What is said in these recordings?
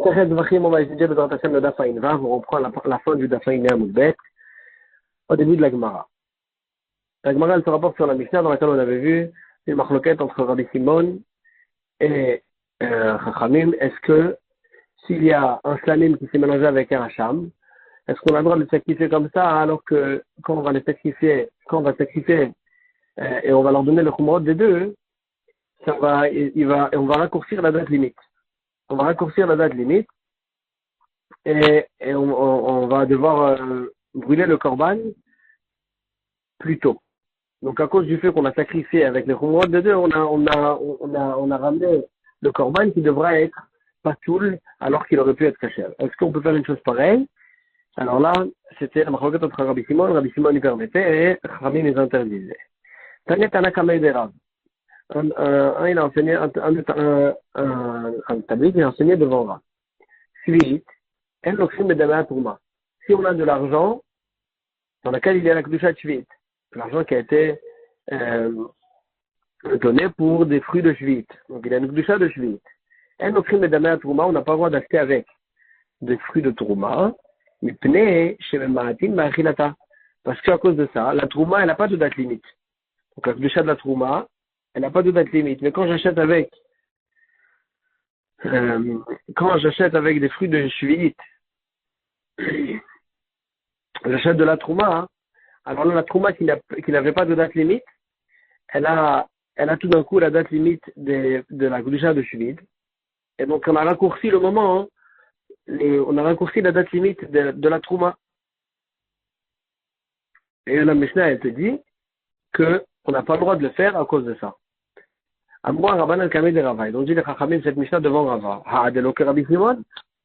Masechet Zvachim, on va étudier dans la le Daf Ain Vav, on reprend la fin du Daf Ain Amoudbet, au début de la Gemara. La Gemara, elle se rapporte sur la Mishnah dans laquelle on avait vu une marloquette entre Rabbi Simon et Chachamim. Est-ce que s'il y a un slamim qui s'est mélangé avec un hacham, est-ce qu'on a le droit de le sacrifier comme ça, alors que quand on va sacrifier et on va leur donner le khumrot des deux, on va raccourcir la date limite. On va raccourcir la date limite et on va devoir brûler le korban plus tôt. Donc à cause du fait qu'on a sacrifié avec les khumrot des deux, on a ramené le korban qui devrait être patoul alors qu'il aurait pu être caché. Est-ce qu'on peut faire une chose pareille? Alors là, c'était la marloquette entre Rabbi Simon y permettait et Chachamim les interdisait. Tanya Tanakama de Rav. Il a enseigné, un tabli qui a enseigné devant Rav. Suite, si on a de l'argent dans lequel il y a la Kedusha de Shvit, l'argent qui a été donné pour des fruits de Shvit, donc il y a une Kedusha de Shvit. On n'a pas le droit d'acheter avec des fruits de Trouma, parce qu'à cause de ça, la Trouma, elle n'a pas de date limite. Donc la Kedusha de la Trouma, elle n'a pas de date limite. Mais quand j'achète avec des fruits de Shvit, j'achète de la Trouma, alors là, la Trouma qui n'avait pas de date limite, elle a tout d'un coup la date limite de la Kedusha de Shvit. Et donc on a raccourci le moment, on a raccourci la date limite de la Trouma. Et la Mishnah, elle te dit qu'on n'a pas le droit de le faire à cause de ça. Amroa Rabban al-Kameh de Rava. Ils ont dit les Chachamim cette Mishnah devant Rava. Ha'adelo ke Rabbi Simon.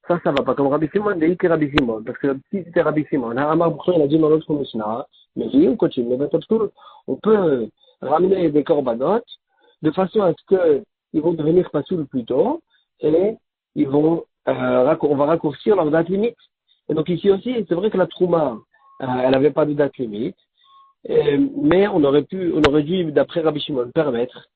Ça va pas comme Rabbi Simon, mais que Rabbi Simon. Parce que si c'était Rabbi Simon, Ha'amar Bouchon, il a dit dans l'autre Mishnah, mais on peut ramener des korbanot de façon à ce qu'ils vont devenir pasoul plus tôt et on va raccourcir leur date limite. Et donc ici aussi, c'est vrai que la Trouma, elle n'avait pas de date limite, mais on aurait dû, d'après Rabbi Shimon, permettre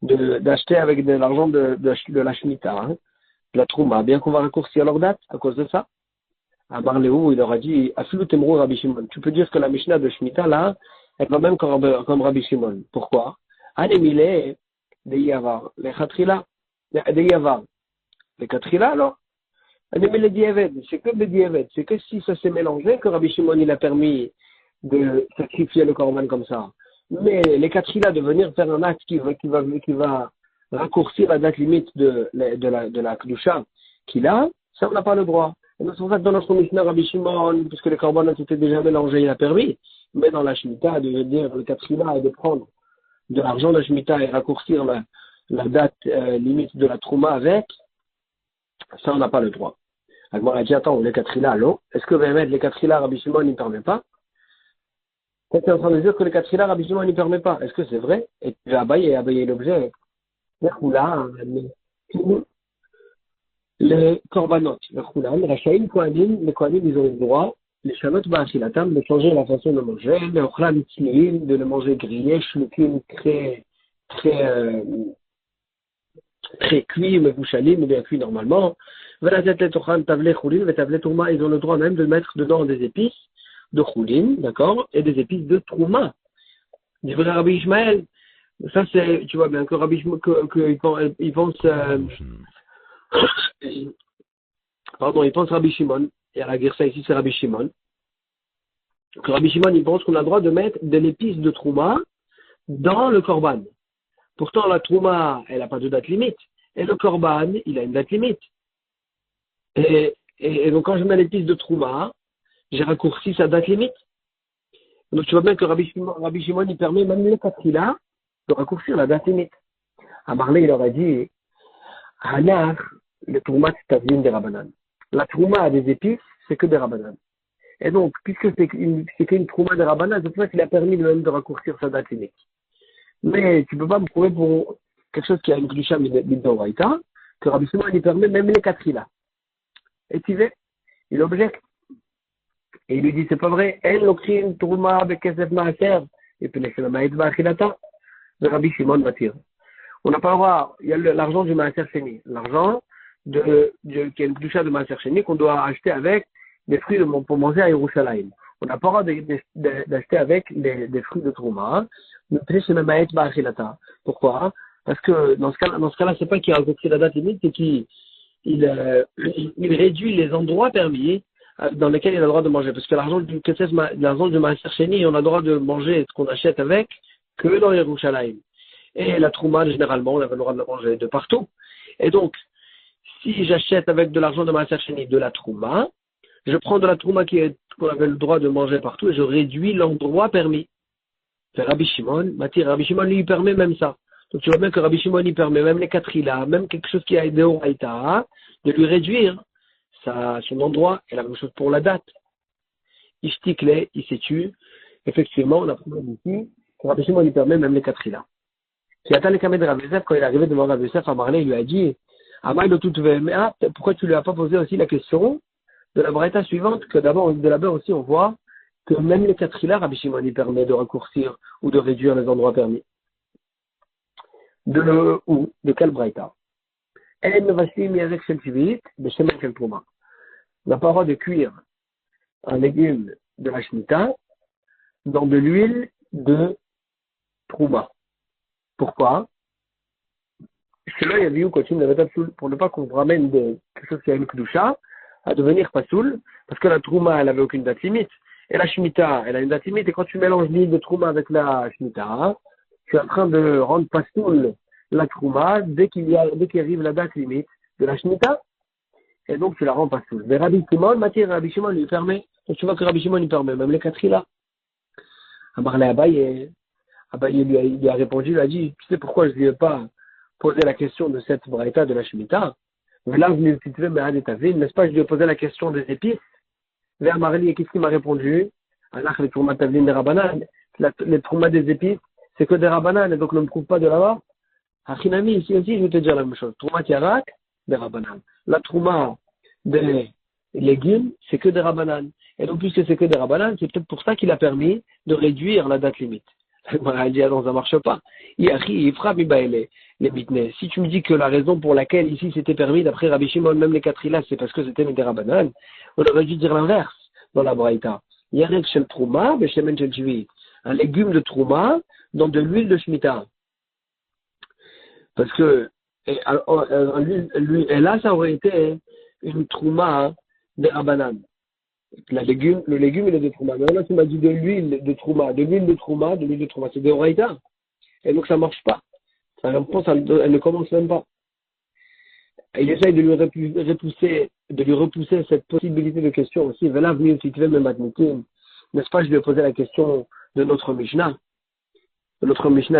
d'acheter avec de l'argent de la Shemitah, de la Trouma, bien qu'on va raccourcir leur date à cause de ça. À Barléou, il aura dit, Afilu Temrou Rabbi Shimon. Tu peux dire que la Mishnah de Shemitah, là, elle va même comme Rabbi Shimon. Pourquoi? Anemile, de Yavar, les Khatrila, de Yavar. Les Khatrila, alors? Anemile Diaved, c'est que le Diaved. C'est que si ça s'est mélangé, que Rabbi Shimon, il a permis de sacrifier le korban comme ça. Mais les Khatrila, de venir faire un acte qui va raccourcir la date limite de la Kedusha qu'il a, ça, on n'a pas le droit. Et c'est pour ça que dans notre Mishnah, Rabbi Shimon, puisque les korban étaient déjà mélangés, il a permis. Mais dans la Shemitah, de dire le Khatrila et de prendre de l'argent de la Shemitah et raccourcir la date limite de la Trouma avec, ça, on n'a pas le droit. Alors, on a dit, attends, les Khatrila, allô? Est-ce que les Khatrila, Rabbi Shimon, il ne permet pas? Tu es en train de dire que les Khatrila, Rabbi Shimon, il ne permet pas. Est-ce que c'est vrai? Et tu vas abayer l'objet. Les korbanot, le Khulam, Rachaïm, les Kohanim, ils ont le droit, les Shalot Ba'achilatam, de changer la façon de manger, les Ochlam Tzmiim, de le manger grillé, Shlukim, très cuit, mais Bouchalim, ou bien cuit normalement. Velatet les Tochan, Tavle Khulin, et Tavle Touma, ils ont le droit même de mettre dedans des épices de Khulin, d'accord, et des épices de Trouma. Du vrai Rabbi Ishmael, ça c'est, tu vois bien, que Rabbi Ishmael, ils pensent, ils pensent Rabbi Shimon, et à la guerre ça ici c'est Rabbi Shimon, que Rabbi Shimon il pense qu'on a le droit de mettre de l'épice de Trouma dans le korban. Pourtant la Trouma elle n'a pas de date limite, et le korban il a une date limite. Et donc quand je mets l'épice de Trouma, j'ai raccourci sa date limite. Donc tu vois bien que Rabbi Shimon il permet même les Khatrila de raccourcir la date limite. À Marley il aurait dit Hanar, le Trouma c'est Tavlin des Rabbanan. La Trouma a des épices, c'est que des Rabbanan. Et donc, puisque c'est qu'une Trouma des Rabbanan, c'est pour ça qu'il a permis lui-même de raccourcir sa date limite. Mais tu ne peux pas me prouver pour quelque chose qui a une Kedusha Midoraita, que Rabbi Shimon il permet même les Khatrila. Et tu veux, il objecte. Et il lui dit, c'est pas vrai, elle l'okrin Trouma avec Kesef Maaser, et puis laissez la Maït Ba'achilata, le Rabbi Shimon va tirer. On n'a pas le droit, il y a l'argent du Maaser fini. L'argent qui est une Kedusha de Maaser Sheni qu'on doit acheter avec des fruits pour manger à Yerushalayim. On n'a pas le droit d'acheter avec des fruits de Trouma. Pourquoi? Parce que dans ce cas-là, c'est pas qu'il a raccourci la date limite, c'est qu'il réduit les endroits permis dans lesquels il a le droit de manger. Parce que l'argent du Maaser Sheni, on a le droit de manger ce qu'on achète avec que dans Yerushalayim. Et la Trouma, généralement, on avait le droit de la manger de partout. Et donc, si j'achète avec de l'argent de Maaser Sheni de la Trouma, je prends de la Trouma qu'on avait le droit de manger partout et je réduis l'endroit permis. Rabbi Shimon, Rabbi Shimon lui permet même ça. Donc tu vois bien que Rabbi Shimon lui permet même les Katrila, même quelque chose qui a aidé au Haïta, de lui réduire son endroit, et la même chose pour la date. Ishtikle, il s'est tué. Effectivement, on a prouvé ici que Rabbi Shimon lui permet même les Katrila. Puis attends les Kamed de Rabbi Yosef, quand il est arrivé devant Rabbi Yosef à Marley, il lui a dit, pourquoi tu lui as pas posé aussi la question de la braïta suivante, que d'abord aussi on voit que même les Katrila, Rabbi Shimon lui permet de raccourcir ou de réduire les endroits permis. De quelle braïta? On n'a pas le droit de cuire un légume de la Shemitah dans de l'huile de Trouma. Pourquoi? Parce que là, il y a vu pour ne pas qu'on ramène quelque chose qui a une Kedusha à devenir pasoul, parce que la Trouma, elle avait aucune date limite. Et la Shemitah, elle a une date limite. Et quand tu mélanges l'huile de Trouma avec la Shemitah, tu es en train de rendre pasoul la Trouma dès qu'il arrive la date limite de la Shemitah. Et donc, tu la rends pasoul. Mais Rabbi Shimon lui permet. Donc, tu vois que Rabbi Shimon lui permet, même les Katrila. Abaye lui a répondu, il a dit, tu sais pourquoi je ne lui ai pas posé la question de cette braïta de la Shemitah? Mais là, n'est-ce pas, je lui ai posé la question des épices. Vers Marli, et qu'est-ce qu'il m'a répondu? Les troumas des rabanan. Les troumas des épices, c'est que des rabanan, et donc ne me trouve pas de là-bas. Achinami, ici aussi, je vais te dire la même chose. Trouma tiarak, des rabanan. La trouma des légumes, c'est que des rabanan. Et donc, puisque c'est que des rabanan, c'est peut-être pour ça qu'il a permis de réduire la date limite. Elle dit, non, ça marche pas. Il frappe, les mitnés. Si tu me dis que la raison pour laquelle ici c'était permis, d'après Rabbi Shimon, même les Katrila, c'est parce que c'était des rabanan, on aurait dû dire l'inverse dans la Braïta. Yarek shel Trouma, beshemen shel Shvi. Un légume de Trouma dans de l'huile de Shemitah. Parce que, et là, ça aurait été une Trouma de rabanan. Le légume, il est de Trouma. Mais là, tu m'as dit de l'huile de Trouma. C'est de Oraïta. Et donc, ça marche pas. Sa réponse, elle ne commence même pas. Il essaye de lui repousser cette possibilité de question aussi. N'est-ce pas, je lui ai posé la question de notre Mishnah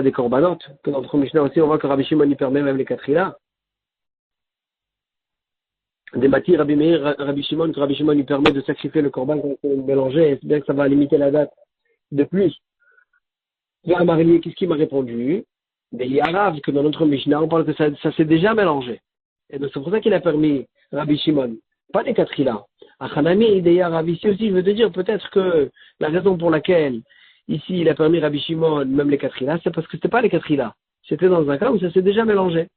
des Korbanot, que notre Mishnah aussi, on voit que Rabbi Shimon y permet même les Katrila. Des matières, Rabbi Shimon lui permet de sacrifier le Korban quand il est mélangé, et c'est bien que ça va limiter la date de plus. Vers Marlier, qu'est-ce qu'il m'a répondu? Des Yarav, que dans notre Mishnah, on parle que ça s'est déjà mélangé. Et donc c'est pour ça qu'il a permis Rabbi Shimon, pas des Katrila. Achanami, des Yarav, ici aussi, je veux te dire, peut-être que la raison pour laquelle ici il a permis Rabbi Shimon, même les Katrila, c'est parce que c'était pas les Katrila. C'était dans un cas où ça s'est déjà mélangé.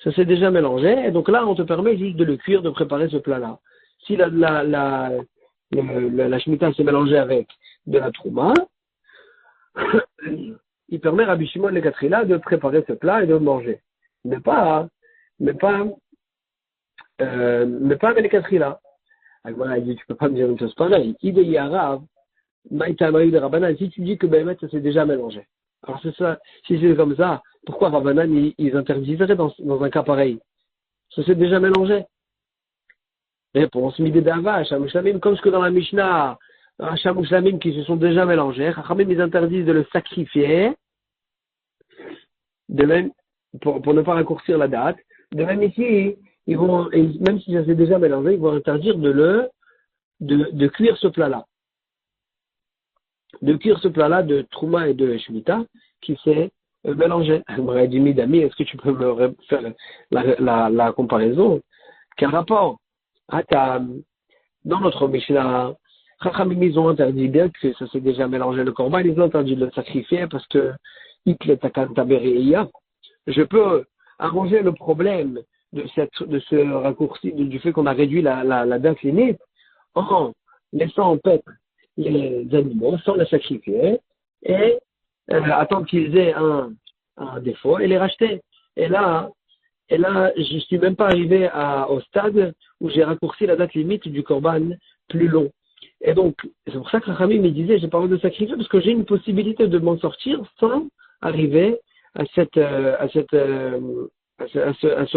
Ça s'est déjà mélangé, et donc là, on te permet juste de le cuire, de préparer ce plat-là. Si la Shemitah s'est mélangée avec de la Trouma, il permet à Rabbi Shimon les Katrila de préparer ce plat et de le manger. Mais pas avec les Katrila. Voilà, il dit, tu peux pas me dire une chose pareille. Ide Yarav, Maïtamaï de Rabbanan, si tu dis que Bémet, ça s'est déjà mélangé. Alors c'est ça, si c'est comme ça, pourquoi Rabbanan, ils interdiseraient dans un cas pareil? Ça s'est déjà mélangé. Réponse, Midé Dava, Shamushlamim, comme ce que dans la Mishnah, Shamushlamim qui se sont déjà mélangés, Chachamim, ils interdisent de le sacrifier, de même, pour ne pas raccourcir la date. De même ici, même si ça s'est déjà mélangé, ils vont interdire de cuire ce plat-là. De cuire ce plat-là de Trouma et de Shemitah qui s'est mélangé. Je m'aurais dit, Midami, est-ce que tu peux me faire la comparaison? Quel rapport? Dans notre Mishnah, Chachamim, ils ont interdit bien que ça s'est déjà mélangé le corban, ils ont interdit de le sacrifier parce que je peux arranger le problème de ce raccourci, du fait qu'on a réduit la date limite, en laissant paître les animaux sans les sacrifier et attendre qu'ils aient un défaut et les racheter. Et là, je suis même pas arrivé au stade où j'ai raccourci la date limite du korban plus long. Et donc, c'est pour ça que Rami me disait, j'ai pas envie de sacrifier parce que j'ai une possibilité de m'en sortir sans arriver à ce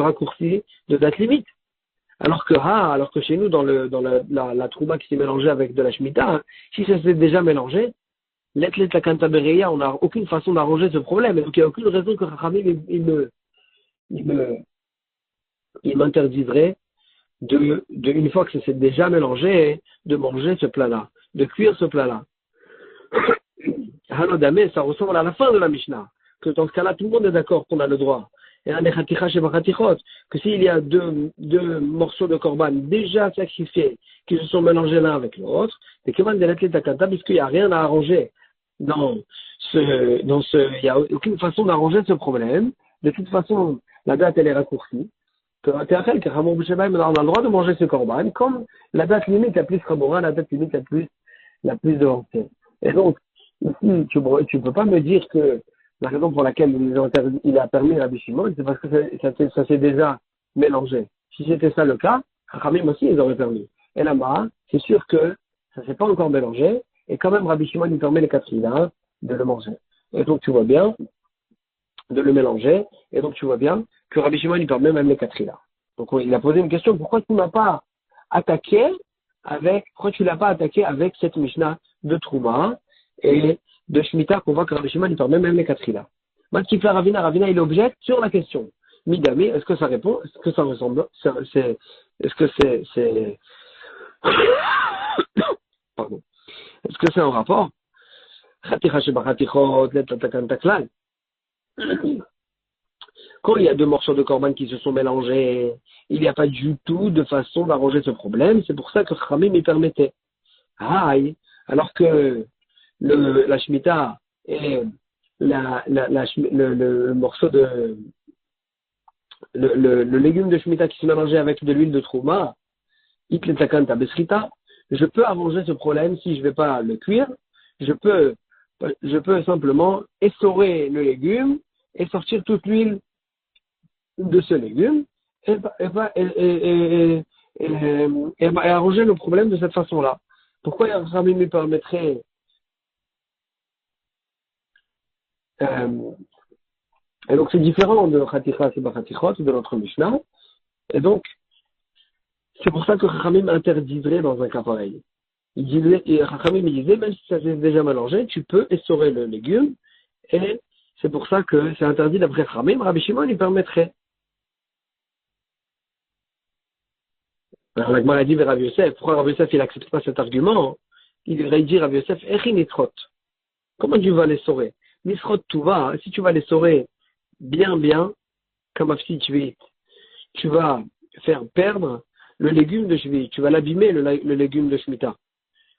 raccourci de date limite. Alors que chez nous, dans la trouba qui s'est mélangée avec de la shemitah, hein, si ça s'est déjà mélangé, la cantabereya, on n'a aucune façon d'arranger ce problème. Et donc, il n'y a aucune raison que Rami il m'interdirait une fois que ça s'est déjà mélangé, de manger ce plat-là, de cuire ce plat-là. Hanodame, ça ressemble à la fin de la Mishnah, que dans ce cas-là, tout le monde est d'accord qu'on a le droit. Et que s'il y a deux morceaux de korban déjà sacrifiés, qui se sont mélangés l'un avec l'autre, c'est que puisqu'il n'y a rien à arranger il n'y a aucune façon d'arranger ce problème. De toute façon, la date, elle est raccourcie. On a le droit de manger ce korban, comme la date limite la plus chamora, la date limite la plus devancée. Et donc, ici, tu ne peux pas me dire que la raison pour laquelle il a permis Rabbi Shimon, c'est parce que ça s'est déjà mélangé. Si c'était ça le cas, Chachamim aussi, ils auraient permis. Et là-bas, c'est sûr que ça ne s'est pas encore mélangé, et quand même, Rabbi Shimon, il permet les Katrina de le manger. Et donc, tu vois bien, de le mélanger, et donc tu vois bien que Rabbi Shimon, il permet même les Katrina. Donc, il a posé une question, pourquoi tu l'as pas attaqué avec cette Mishnah de Trouma et de Shemitah qu'on voit que Rabbi Shimon, il permet même les Katrina. Matkifla Ravina, il objecte sur la question. Midami, est-ce que ça répond? Est-ce que ça ressemble? Est-ce que c'est pardon. Est-ce que c'est un rapport? Quand il y a deux morceaux de korban qui se sont mélangés, il n'y a pas du tout de façon d'arranger ce problème. C'est pour ça que Chachamim m'y permettait. Alors que la Shemitah et le morceau de le légume de Shemitah qui se mélangeait avec de l'huile de Trouma, je peux arranger ce problème si je ne vais pas le cuire. Je peux simplement essorer le légume et sortir toute l'huile de ce légume et arranger le problème de cette façon-là. Pourquoi Rami me permettrait et donc c'est différent de Khaticha Seba Khatichot, de notre Mishnah, et donc c'est pour ça que Rami m'interdirait dans un cas pareil. Rami me disait, même si ça s'est déjà mélangé, tu peux essorer le légume, et c'est pour ça que c'est interdit d'après Rami, mais Rabbi Shimon lui permettrait. Alors la Gemara dit vers Rabbi Yosef, pourquoi Rabbi Yosef il n'accepte pas cet argument? Il aurait dit Rabbi Yosef, Echi nitrot. Comment tu vas l'essorer? Nisrot tout va, si tu vas l'essorer bien, comme Afsi Tveit, tu vas faire perdre le légume de Shvi, tu vas l'abîmer le légume de Shemitah.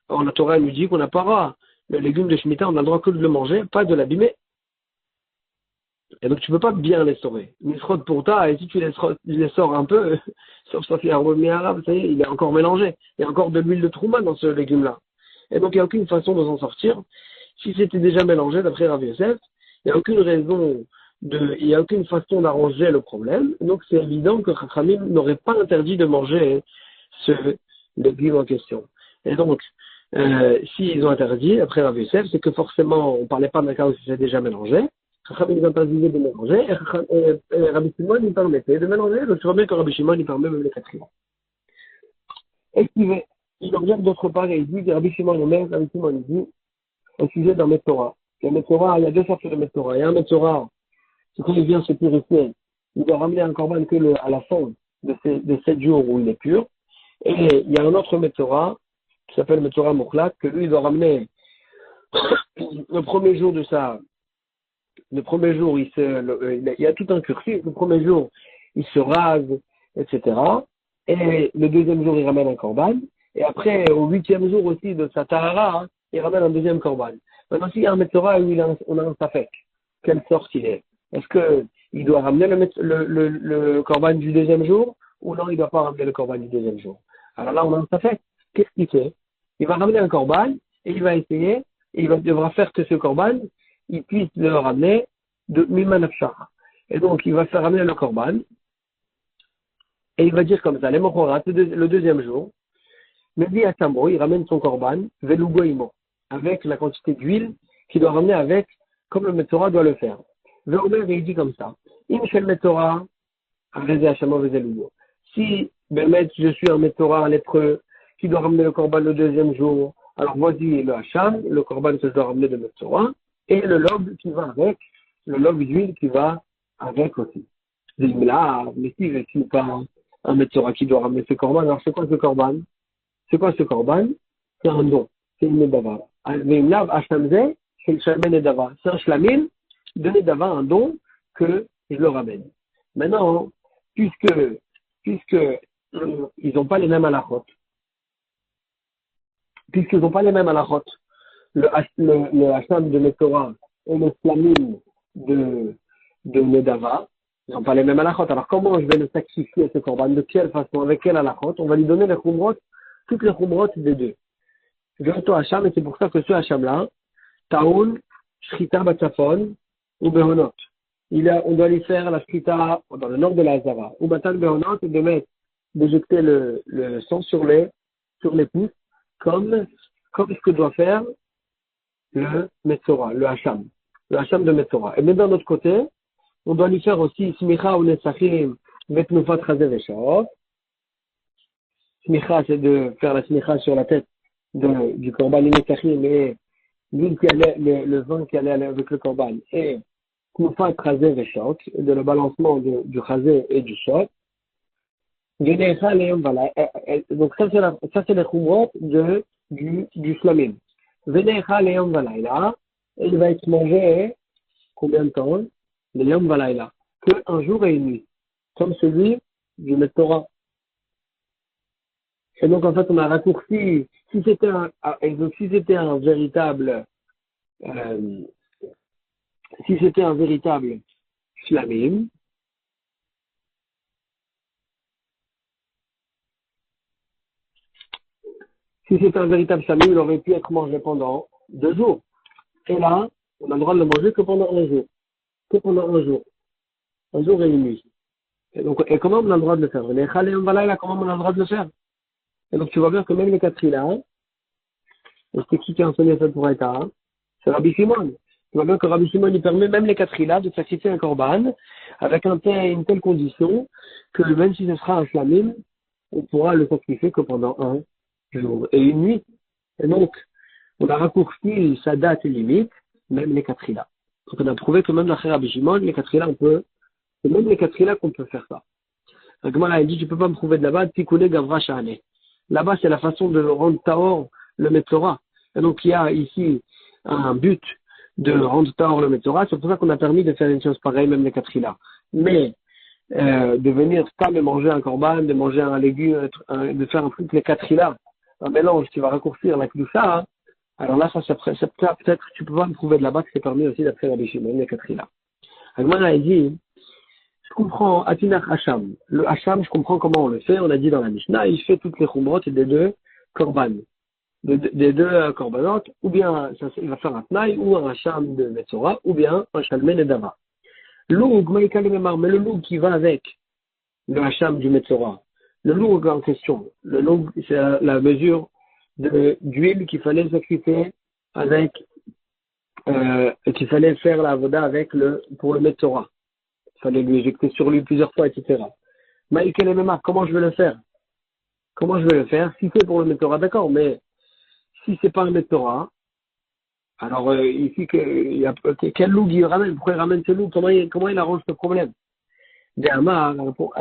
Or la Torah nous dit qu'on n'a pas droit, le légume de Shemitah, on a le droit que de le manger, pas de l'abîmer. Et donc tu ne peux pas bien l'essorer. Nisrot pour ta, et si tu l'essores un peu, sauf qu'il y a un remis arabe, ça y est, il est encore mélangé. Il y a encore de l'huile de trouma dans ce légume-là. Et donc il n'y a aucune façon de s'en sortir. Si c'était déjà mélangé, d'après Rav Yosef, il n'y a aucune raison il n'y a aucune façon d'arranger le problème. Donc c'est évident que Chachamim n'aurait pas interdit de manger ce légume en question. Et donc, s'ils ont interdit, après Rav Yosef, c'est que forcément, on ne parlait pas d'un cas où c'est déjà mélangé. Chachamim ils interdisaient de mélanger, et Rabbi Shimon il permettait de mélanger. Donc je remets que Rabbi Shimon il permet même les quatrièmes. Et il objecte d'autre part, et il dit, Rabbi Shimon il dit, au sujet d'un Metzora. Le Metzora, il y a deux sortes de Metzora. Il y a un Metzora, c'est quand il vient se purifier, il doit ramener un korban que à la fin de 7 jours où il est pur. Et il y a un autre Metzora, qui s'appelle Metzora Moukhlat, que lui, il doit ramener le premier jour il y a tout un cursus. Le premier jour, il se rase, etc. Et le deuxième jour, il ramène un korban. Et après, au 8e jour aussi de sa tahara, il ramène un deuxième korban. Maintenant, s'il y a un Metzora où on a un safek, quelle sorte il est? Est-ce que il doit ramener le corban du deuxième jour, ou non, il ne doit pas ramener le corban du deuxième jour. Alors là, on a un fait. Qu'est-ce qu'il fait? Il va ramener un corban, et il va essayer, et devra faire que ce corban, il puisse le ramener de Mimanafshara. Et donc, il va faire ramener le corban, et il va dire comme ça, les Mochorat, le deuxième jour, mais dit à Samro, il ramène son corban, Velugoïmo, avec la quantité d'huile qu'il doit ramener avec, comme le Metzora doit le faire. Veomer, il dit comme ça, Imshel Metzora, Arrêtez à Shamo Vezelugo. Si, Bémet, je suis un Metzora, un lépreux, qui doit ramener le corban le deuxième jour, alors voici le Hacham, le corban que je dois ramener de Metzora, et le log qui va avec, le log d'huile qui va avec aussi. Là, mais si je suis pas un Metzora qui doit ramener ce corban, alors c'est quoi ce corban? C'est quoi ce corban? C'est un don, c'est une nedava. Veimlav Hachamze, c'est le shalmen nedava. C'est un shlamim de nedava, un don que je le ramène. Maintenant, puisque ils n'ont pas les mêmes halachot, puisqu'ils n'ont pas les mêmes halachot, le hacham de Metzora et le shlamim de nedava, ils n'ont pas les mêmes halachot. Alors comment je vais le sacrifier ce corban? De quelle façon? Avec quel halachot? On va lui donner les khumrot, toutes les khumrot des deux. Vérito hacham, et c'est pour ça que ce hacham-là, taoun, shrita batzafon, ou behonot. On doit lui faire la shrita dans le nord de la Hazara, ou batan behonot, et de jeter le sang sur les pouces, comme ce que doit faire le Metzora, le hacham de Metzora. Et même d'un autre côté, on doit lui faire aussi smicha ou nesachim, vetnufat chazer veshaot. Smicha, c'est de faire la smicha sur la tête du korban nesachim, et l'huile qui allait, le vin qui allait avec le korban, et knufat chazer veshaot, de le balancement du chazer et du shot. Donc ça c'est le khumrot du shlamim. Venecha leyom valayla, et il va être mangé combien de temps? Le yom valayla, que un jour et une nuit, comme celui du Metzora. Et donc en fait on a raccourci, si c'était un véritable shlamim, il aurait pu être mangé pendant 2 jours. Et là, on a le droit de le manger que pendant un jour. Un jour et une nuit. Et comment on a le droit de le faire? Les Khaléum Valaïla, comment on a le droit de le faire? Et donc tu vois bien que même les Katrila, et c'est qui a enseigné ça pour Aïta? C'est Rabbi Shimon. Tu vois bien que Rabbi Shimon, il permet même les Katrila de sacrifier un korban avec une telle condition que même si ce sera un shlamim, on pourra le sacrifier que pendant un jour et une nuit. Et donc, on a raccourci sa date limite, même les Katrila. Donc on a prouvé que même d'après Rabbi Shimon, les Katrila, c'est même les Katrila qu'on peut faire ça. Donc moi, là, il dit, tu peux pas me prouver de là-bas, Tikouné Gavra Shahane. Là-bas, c'est la façon de rendre Tahor le Metzora. Et donc, il y a ici un but de rendre Tahor le Metzora. C'est pour ça qu'on a permis de faire une chose pareille, même les Katrila. Mais, de venir pas de manger un korban, de manger un légume, de faire un truc, les Katrila, un mélange qui va raccourcir la Kdusha, hein. Alors là, peut-être, tu peux pas me prouver de là-bas que c'est permis aussi d'après Rabbi Shimon, les Katrila. Alors moi, il dit, je comprends Atinach Hacham. Le Hacham, je comprends comment on le fait. On a dit dans la Mishnah, il fait toutes les khumrot des deux korban. Des deux korbanot, ou bien il va faire un tnaï, ou un Hacham de Metzora, ou bien un Shalmen et Dava. L'oug, mais le loug qui va avec le Hacham du Metzora. Le loug en question. Le loug, c'est la mesure d'huile qu'il fallait sacrifier avec, qu'il fallait faire la voda avec pour le Metzora. Il fallait lui éjecter sur lui plusieurs fois, etc. Maïkel et Memar, comment je vais le faire? Si c'est pour le Metzora, d'accord, mais si c'est pas un Metzora, alors ici, quel loup il ramène? Pourquoi il ramène ce loup? Comment il arrange ce problème? Déhamar,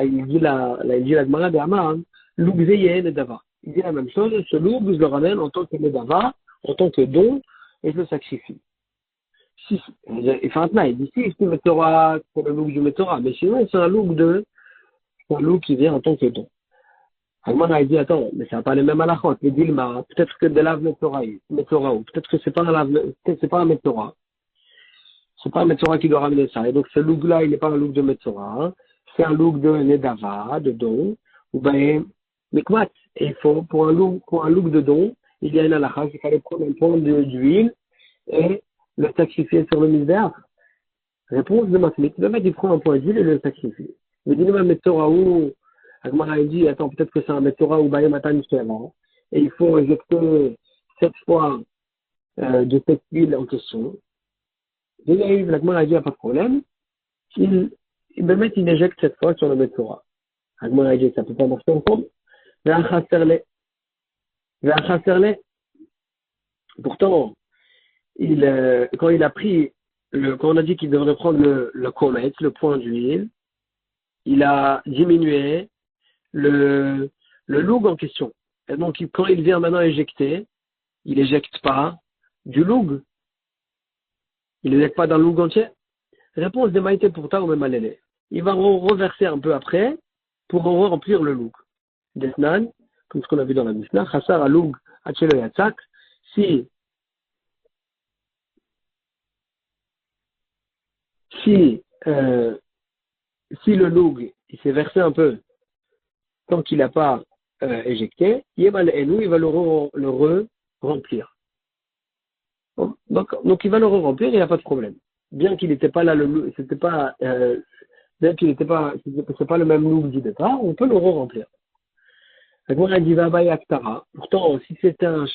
il dit la Gemara Déhamar, loup zéyen et dava. Il dit la même chose, ce loup, je le ramène en tant que Medava, en tant que don, et je le sacrifie. Il fait un tnaï, il dit si c'est Metzora, c'est le loup du Metzora, mais sinon c'est un loup qui vient en tant que don. Alors moi, il dit, attends, mais ça n'a pas les mêmes halachot. Il dit, peut-être que de lave Metzora, ou peut-être que c'est pas un Metzora. C'est pas un Metzora qui doit ramener ça. Et donc, ce look-là, il n'est pas un look de Metzora, hein. C'est un look de Nedava, de don, ou ben, Mikmat. Et il faut, pour un look de don, il y a une halakha qu'il fallait prendre un point d'huile et le sacrifier sur le misbéach. Réponse de Matmik. Le mec, il prend un point d'huile et le sacrifie. Mais dis-nous, un Metzora où, Agmara, il dit, attends, peut-être que c'est un Metzora ou Baye Matan avant. Et il faut injecter 7 fois, de cette huile en question. Déjà, l'Agmara, il dit, il n'y a pas de problème. Il injecte 7 fois sur le Metzora. Agmara, il dit, ça peut pas marcher ensemble. Pourtant, quand il a pris quand on a dit qu'il devrait prendre le komet, le point d'huile, il a diminué le loug en question. Et donc, quand il vient maintenant éjecter, il éjecte pas du loug. Il éjecte pas d'un loug entier. Réponse de Maïté pour ta ou même Alélé. Il va reverser un peu après pour remplir le loug. Desnan, comme ce qu'on a vu dans la Mishnah, Chassar a loug Hachelo Yatzak, si le loug, il s'est versé un peu tant qu'il n'a pas éjecté, Yemal Enou, il va le remplir. Donc il va le remplir, il n'y a pas de problème. Bien qu'il n'était pas là, c'était pas, bien qu'il n'était pas, c'est pas le même loug du départ, on peut le remplir. Pourtant, si c'était un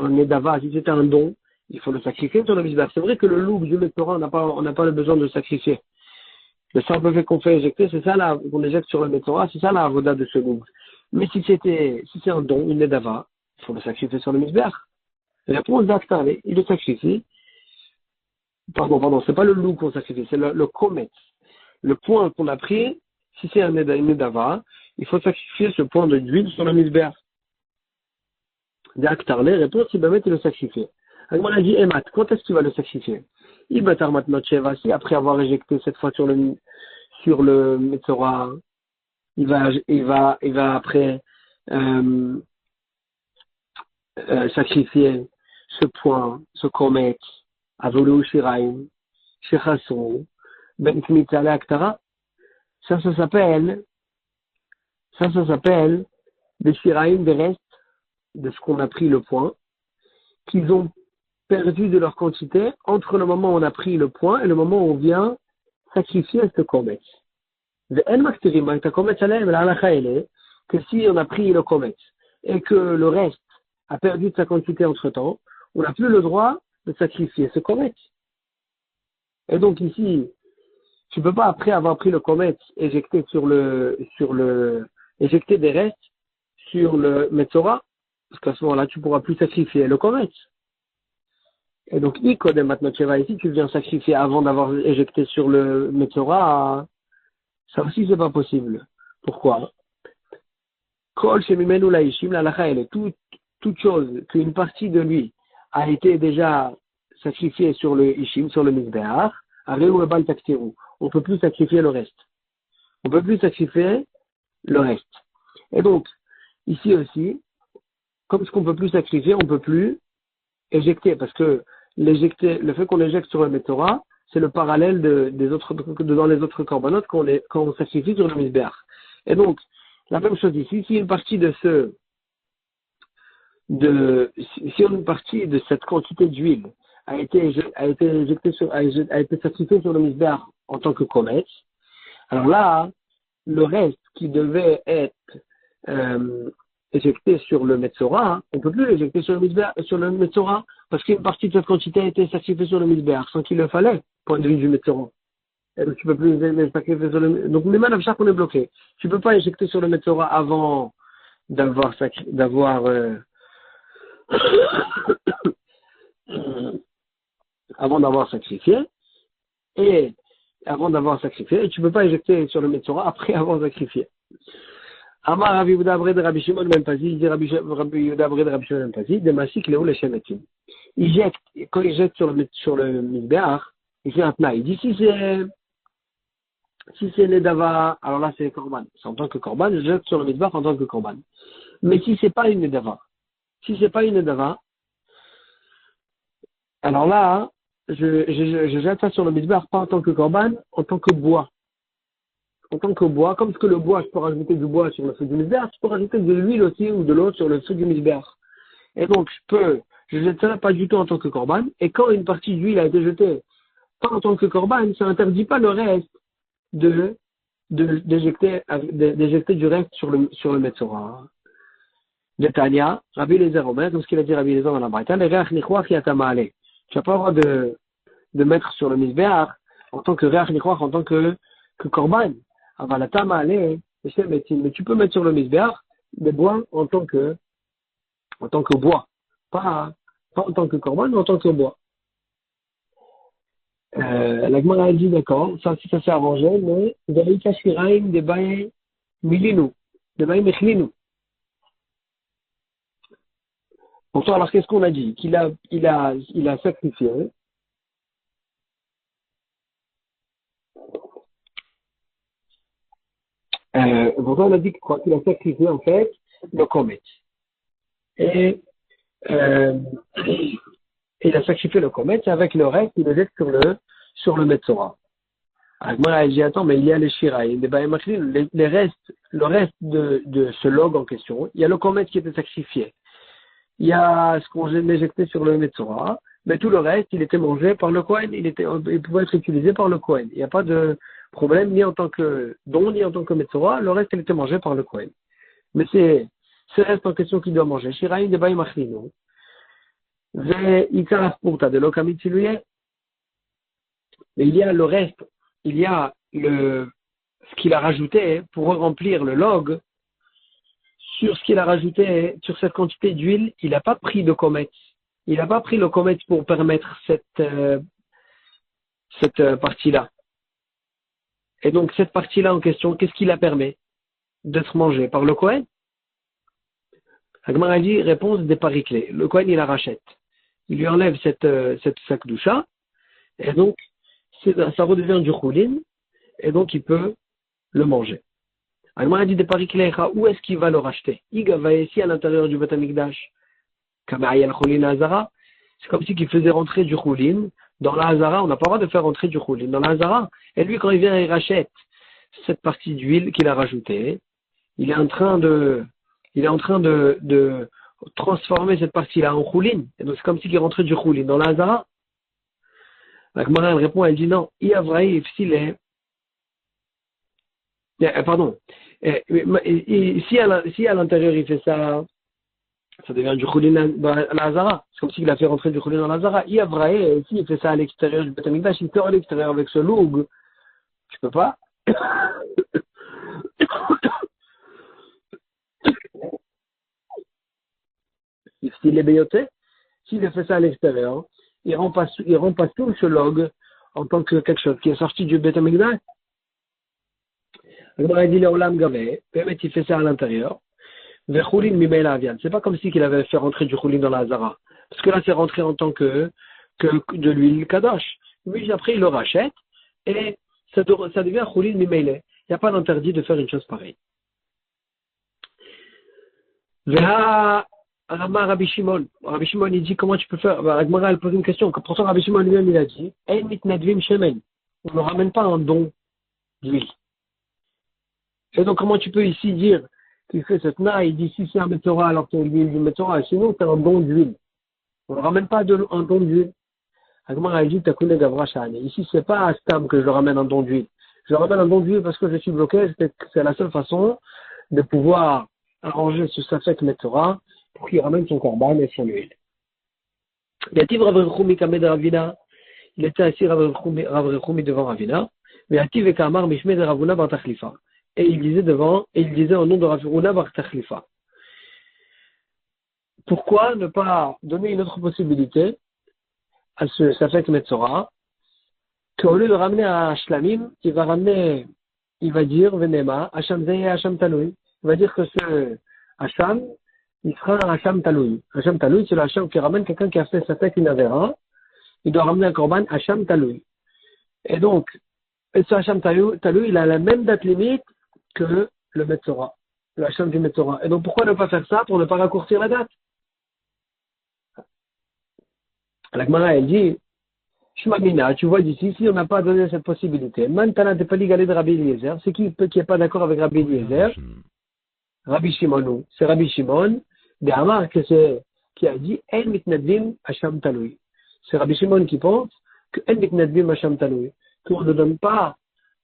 Nedava, si c'était un don, il faut le sacrifier sur le misbah. C'est vrai que le loug du Metzora, on n'a pas le besoin de le sacrifier. Le simple fait qu'on fait éjecter, c'est ça là, qu'on éjecte sur le Metzora, c'est ça la avoda de ce loug. Mais si c'est un don, une Nedava, il faut le sacrifier sur le misbah. Réponse d'Aktaré, il le sacrifie. Pardon, c'est pas le loug qu'on sacrifie, c'est le komet. Le point qu'on a pris, si c'est une Nedava, il faut sacrifier ce point d'huile sur le misbah. D'Aktaré, réponse, il va mettre le sacrifier. Alors, on a dit, Emat, quand est-ce qu'il va le sacrifier? Il va tarmat notre si après avoir éjecté cette fois sur le Metzora, il va après, sacrifier ce point, ce komet, Avolu Shiraim, Shechason, Ben Kmitale Aktara. Ça s'appelle des Shiraim, des restes de ce qu'on a pris le point, qu'ils ont perdu de leur quantité entre le moment où on a pris le point et le moment où on vient sacrifier ce komet. Que si on a pris le komet et que le reste a perdu de sa quantité entre temps, on n'a plus le droit de sacrifier ce komet. Et donc ici, tu peux pas après avoir pris le komet éjecter éjecter des restes sur le Metzora, parce qu'à ce moment-là, tu pourras plus sacrifier le komet. Et donc, maintenant, ici, tu viens sacrifier avant d'avoir éjecté sur le Metzora, ça aussi, c'est pas possible. Pourquoi? Kol shemimenu laishim, la lacha, elle est toute chose qu'une partie de lui a été déjà sacrifiée sur le ishim, sur le misbéach, areu ebal taktiru. On peut plus sacrifier le reste. Et donc, ici aussi, comme ce qu'on peut plus sacrifier, on peut plus éjecter, parce que le fait qu'on éjecte sur le Metzora, c'est le parallèle dans les autres corbanotes quand on sacrifie sur le misbéach. Et donc, la même chose ici, si une partie si une partie de cette quantité d'huile a été sacrifiée sur le misbéach en tant que komet, alors là, le reste qui devait être éjecté sur le Metzora, on ne peut plus l'éjecter sur le Metzora, parce qu'une partie de cette quantité a été sacrifiée sur le misbéach sans qu'il le fallait, point de vue du Metzora. Et donc tu peux plus les sacrifier sur le. Donc même à chaque on est bloqué. Tu peux pas éjecter sur le Metzora avant d'avoir avant d'avoir sacrifié, et tu peux pas éjecter sur le Metzora après avoir sacrifié. Amar Rabbi Yehuda Bre de Rabbi Shimon ben Pazi, il dit Rabbi Yehuda Bre de Rabbi Shimon ben Pazi, de Masik Léo le Shemetim. Quand il jette sur le Misbéach, il fait un tnaï. Il dit si c'est Nedava, alors là c'est Korban. C'est en tant que Korban, je jette sur le Misbéach en tant que Korban. Mais si c'est pas une Nedava, alors là, je jette ça sur le misbéach, pas en tant que korban, en tant que bois. En tant que bois, comme ce que le bois, je peux rajouter du bois sur le feu du misbéach, je peux rajouter de l'huile aussi ou de l'eau sur le feu du misbéach. Et donc, je jette ça pas du tout en tant que korban. Et quand une partie d'huile a été jetée, pas en tant que korban, ça n'interdit pas le reste d'éjecter du reste sur le Metzora. De Tania, Rabbi Eliezer Omer, comme ce qu'il a dit Rabbi Eliezer dans la Braïta, les reach nichouach yatamale. Tu n'as pas le droit de mettre sur le misbéach en tant que reach nichouach, en tant que korban. Avalata ma'ale, mais tu peux mettre sur le misbéach des bois en tant que bois. Pas en tant que korban, mais en tant que bois. La Gemara a dit d'accord, ça s'est arrangé, mais Ve'ika shiraim de baye milinu, de baye mechlinu. Pourtant, alors qu'est-ce qu'on a dit? Qu'il a sacrifié. Pourtant, on a dit qu'il a sacrifié, en fait, le komet. Et il a sacrifié le komet, et avec le reste, il le jette sur le Metzora. Alors, moi, elle dit, attends, mais il y a les shiraïm, le reste de ce log en question, il y a le komet qui était sacrifié. Il y a ce qu'on éjecté sur le Metzora, mais tout le reste, il était mangé par le Kohen, il pouvait être utilisé par le Kohen. Il n'y a pas de problème, ni en tant que don, ni en tant que Metzora, le reste, il était mangé par le Kohen. Mais c'est ce reste en question qu'il doit manger. Shiraïm de Baï Machlino. Ve Ikar Purta de Lokamitiluye. Mais il y a le reste, il y a ce qu'il a rajouté pour remplir le log. Sur ce qu'il a rajouté, sur cette quantité d'huile, il n'a pas pris de comète. Il n'a pas pris le comète pour permettre cette partie-là. Et donc, cette partie-là en question, qu'est-ce qui la permet d'être mangée par le Kohen? Agmar a dit, réponse des pariclés. Le Kohen, il la rachète. Il lui enlève cette sakdoucha, et donc, ça redevient du choulin, et donc il peut le manger. Agmar a dit des pariclés, où est-ce qu'il va le racheter? Il va ici à l'intérieur du Beth Amikdash. C'est comme si il faisait rentrer du choulin dans la Hazara. On n'a pas le droit de faire rentrer du choulin dans la Hazara. Et lui, quand il vient, il rachète cette partie d'huile qu'il a rajoutée. Il est en train de transformer cette partie-là en choulin. Et donc, c'est comme si il rentrait du choulin dans la Hazara. La Gemara, elle répond, elle dit non. Pardon. Si à l'intérieur, il fait ça, ça devient du choulin dans la Hazara. C'est comme s'il a fait rentrer du choulin dans la Hazara. Si il fait ça à l'extérieur du Beth Amikdash, il sort à l'extérieur avec ce loug. Tu peux pas. S'il est béyoté, s'il fait ça à l'extérieur, il remplace tout ce log en tant que quelque chose qui est sorti du Beth Amikdash. Il dit le Olam Gavé, il fait ça à l'intérieur. C'est pas comme si il avait fait rentrer du choulin dans la Hazara. Parce que là, c'est rentré en tant que de l'huile kadosh. Puis après, il le rachète et ça devient choulin mimele. Il n'y a pas d'interdit de faire une chose pareille. Rabbi Shimon, il dit comment tu peux faire. Agmara, elle pose une question. Pourtant, Rabbi Shimon lui-même, il a dit on ne ramène pas un don d'huile. Et donc, comment tu peux ici dire qu'il fait cette na, il dit si c'est un Metzora, alors c'est l'huile du Metzora, sinon c'est un don d'huile. On ne ramène pas un don d'huile. Agmara, il dit Takune Gavra Shahane. Ici, c'est pas à Stam que je le ramène un don d'huile. Je le ramène un don d'huile parce que je suis bloqué, c'est la seule façon de pouvoir arranger ce Safek Metzora pour qu'il ramène son korban et son huile. Yativ Rav Rechumi Kamed Ravina, il était assis Rav Rechumi devant Ravina, mais Yativ et Kamar Mishmed Ravuna Bar Tachlifa. Et il disait au nom de Ravuna Bar Tachlifa. Pourquoi ne pas donner une autre possibilité à ce Safek Metzora, qu'au lieu de ramener à Shlamim, il va dire Venema, Hacham Zeye Hacham Taloui. Il va dire que ce Hacham, il sera un Hacham Taloui. Hacham Taloui, c'est le Hacham qui ramène quelqu'un qui a fait Safek une Avera. Il doit ramener un korban Hacham Taloui. Et donc, ce Hacham Taloui, il a la même date limite que le Metzora, le Hacham du Metzora. Et donc, pourquoi ne pas faire ça pour ne pas raccourcir la date? La Gemara, elle dit, Shmamina, tu vois d'ici, si on n'a pas donné cette possibilité. Maintenant, t'es pas l'égalé de Rabbi Eliezer. C'est qui n'est pas d'accord avec Rabbi Eliezer? Rabbi Shimon. C'est Rabbi Shimon, de Amar, qui a dit, En mitnadvim Hasham Taloui. C'est Rabbi Shimon qui pense que En mitnadvim Hasham Taloui. Qu'on ne donne pas,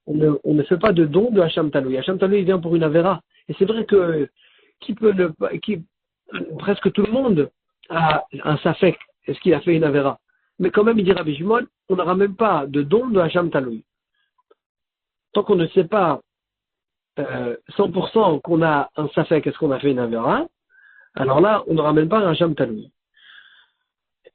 on ne fait pas de don de Hasham Taloui. Hasham Taloui, il vient pour une Avera. Et c'est vrai que, presque tout le monde a un Safek. Est-ce qu'il a fait une Avera? Mais quand même, il dit Rabbi Shimon, on n'aura même pas de don de Hasham Taloui. Tant qu'on ne sait pas 100% qu'on a un Safek, est-ce qu'on a fait une Avera, alors là, on ne ramène pas un Hasham Taloui.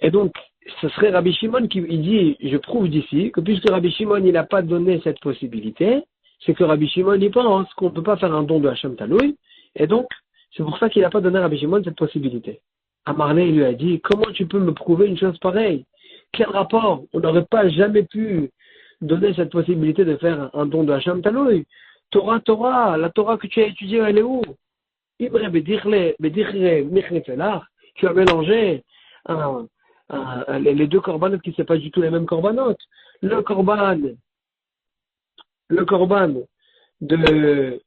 Et donc, ce serait Rabbi Shimon qui il dit, je prouve d'ici, que puisque Rabbi Shimon il n'a pas donné cette possibilité, c'est que Rabbi Shimon il pense qu'on ne peut pas faire un don de Hasham Taloui, et donc, c'est pour ça qu'il n'a pas donné à Rabbi Shimon cette possibilité. Amarlé lui a dit, comment tu peux me prouver une chose pareille? Quel rapport? On n'aurait pas jamais pu donner cette possibilité de faire un don de Hasham Taloui. Torah, la Torah que tu as étudiée, elle est où? Ibre Bedirle, Michnefelar, tu as mélangé les deux corbanotes qui ne sont pas du tout les mêmes corbanotes. Le corban de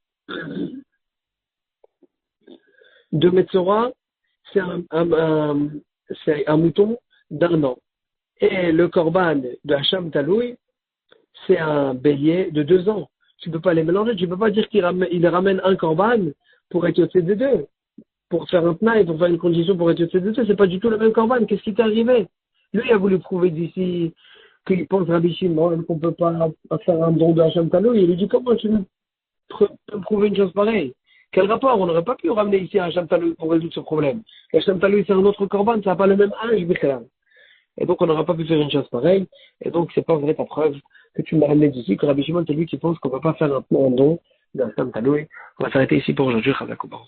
Metzora, c'est un mouton d'un an. Et le corban de Hasham Taloui, c'est un bélier de 2 ans. Tu ne peux pas les mélanger, tu ne peux pas dire qu'il ramène un corban pour être au des deux. Pour faire un tnaï, pour faire une condition pour être au des deux, c'est pas du tout le même corban. Qu'est-ce qui t'est arrivé? Lui il a voulu prouver d'ici qu'il pense Rabbi Shimon qu'on ne peut pas faire un don de Hasham Taloui. Il lui dit comment tu peux me prouver une chose pareille? Quel rapport? On n'aurait pas pu ramener ici un Hasham Taloui pour résoudre ce problème. Hasham Taloui c'est un autre corban, ça n'a pas le même âge, Bichlam. Et donc on n'aura pas pu faire une chose pareille. Et donc c'est pas vrai ta preuve que tu m'as ramené d'ici, que Rabbi Shimon c'est lui qui pense qu'on ne peut pas faire un don de Hasham Taloui. On va s'arrêter ici pour aujourd'hui, Chazak U'Baruch.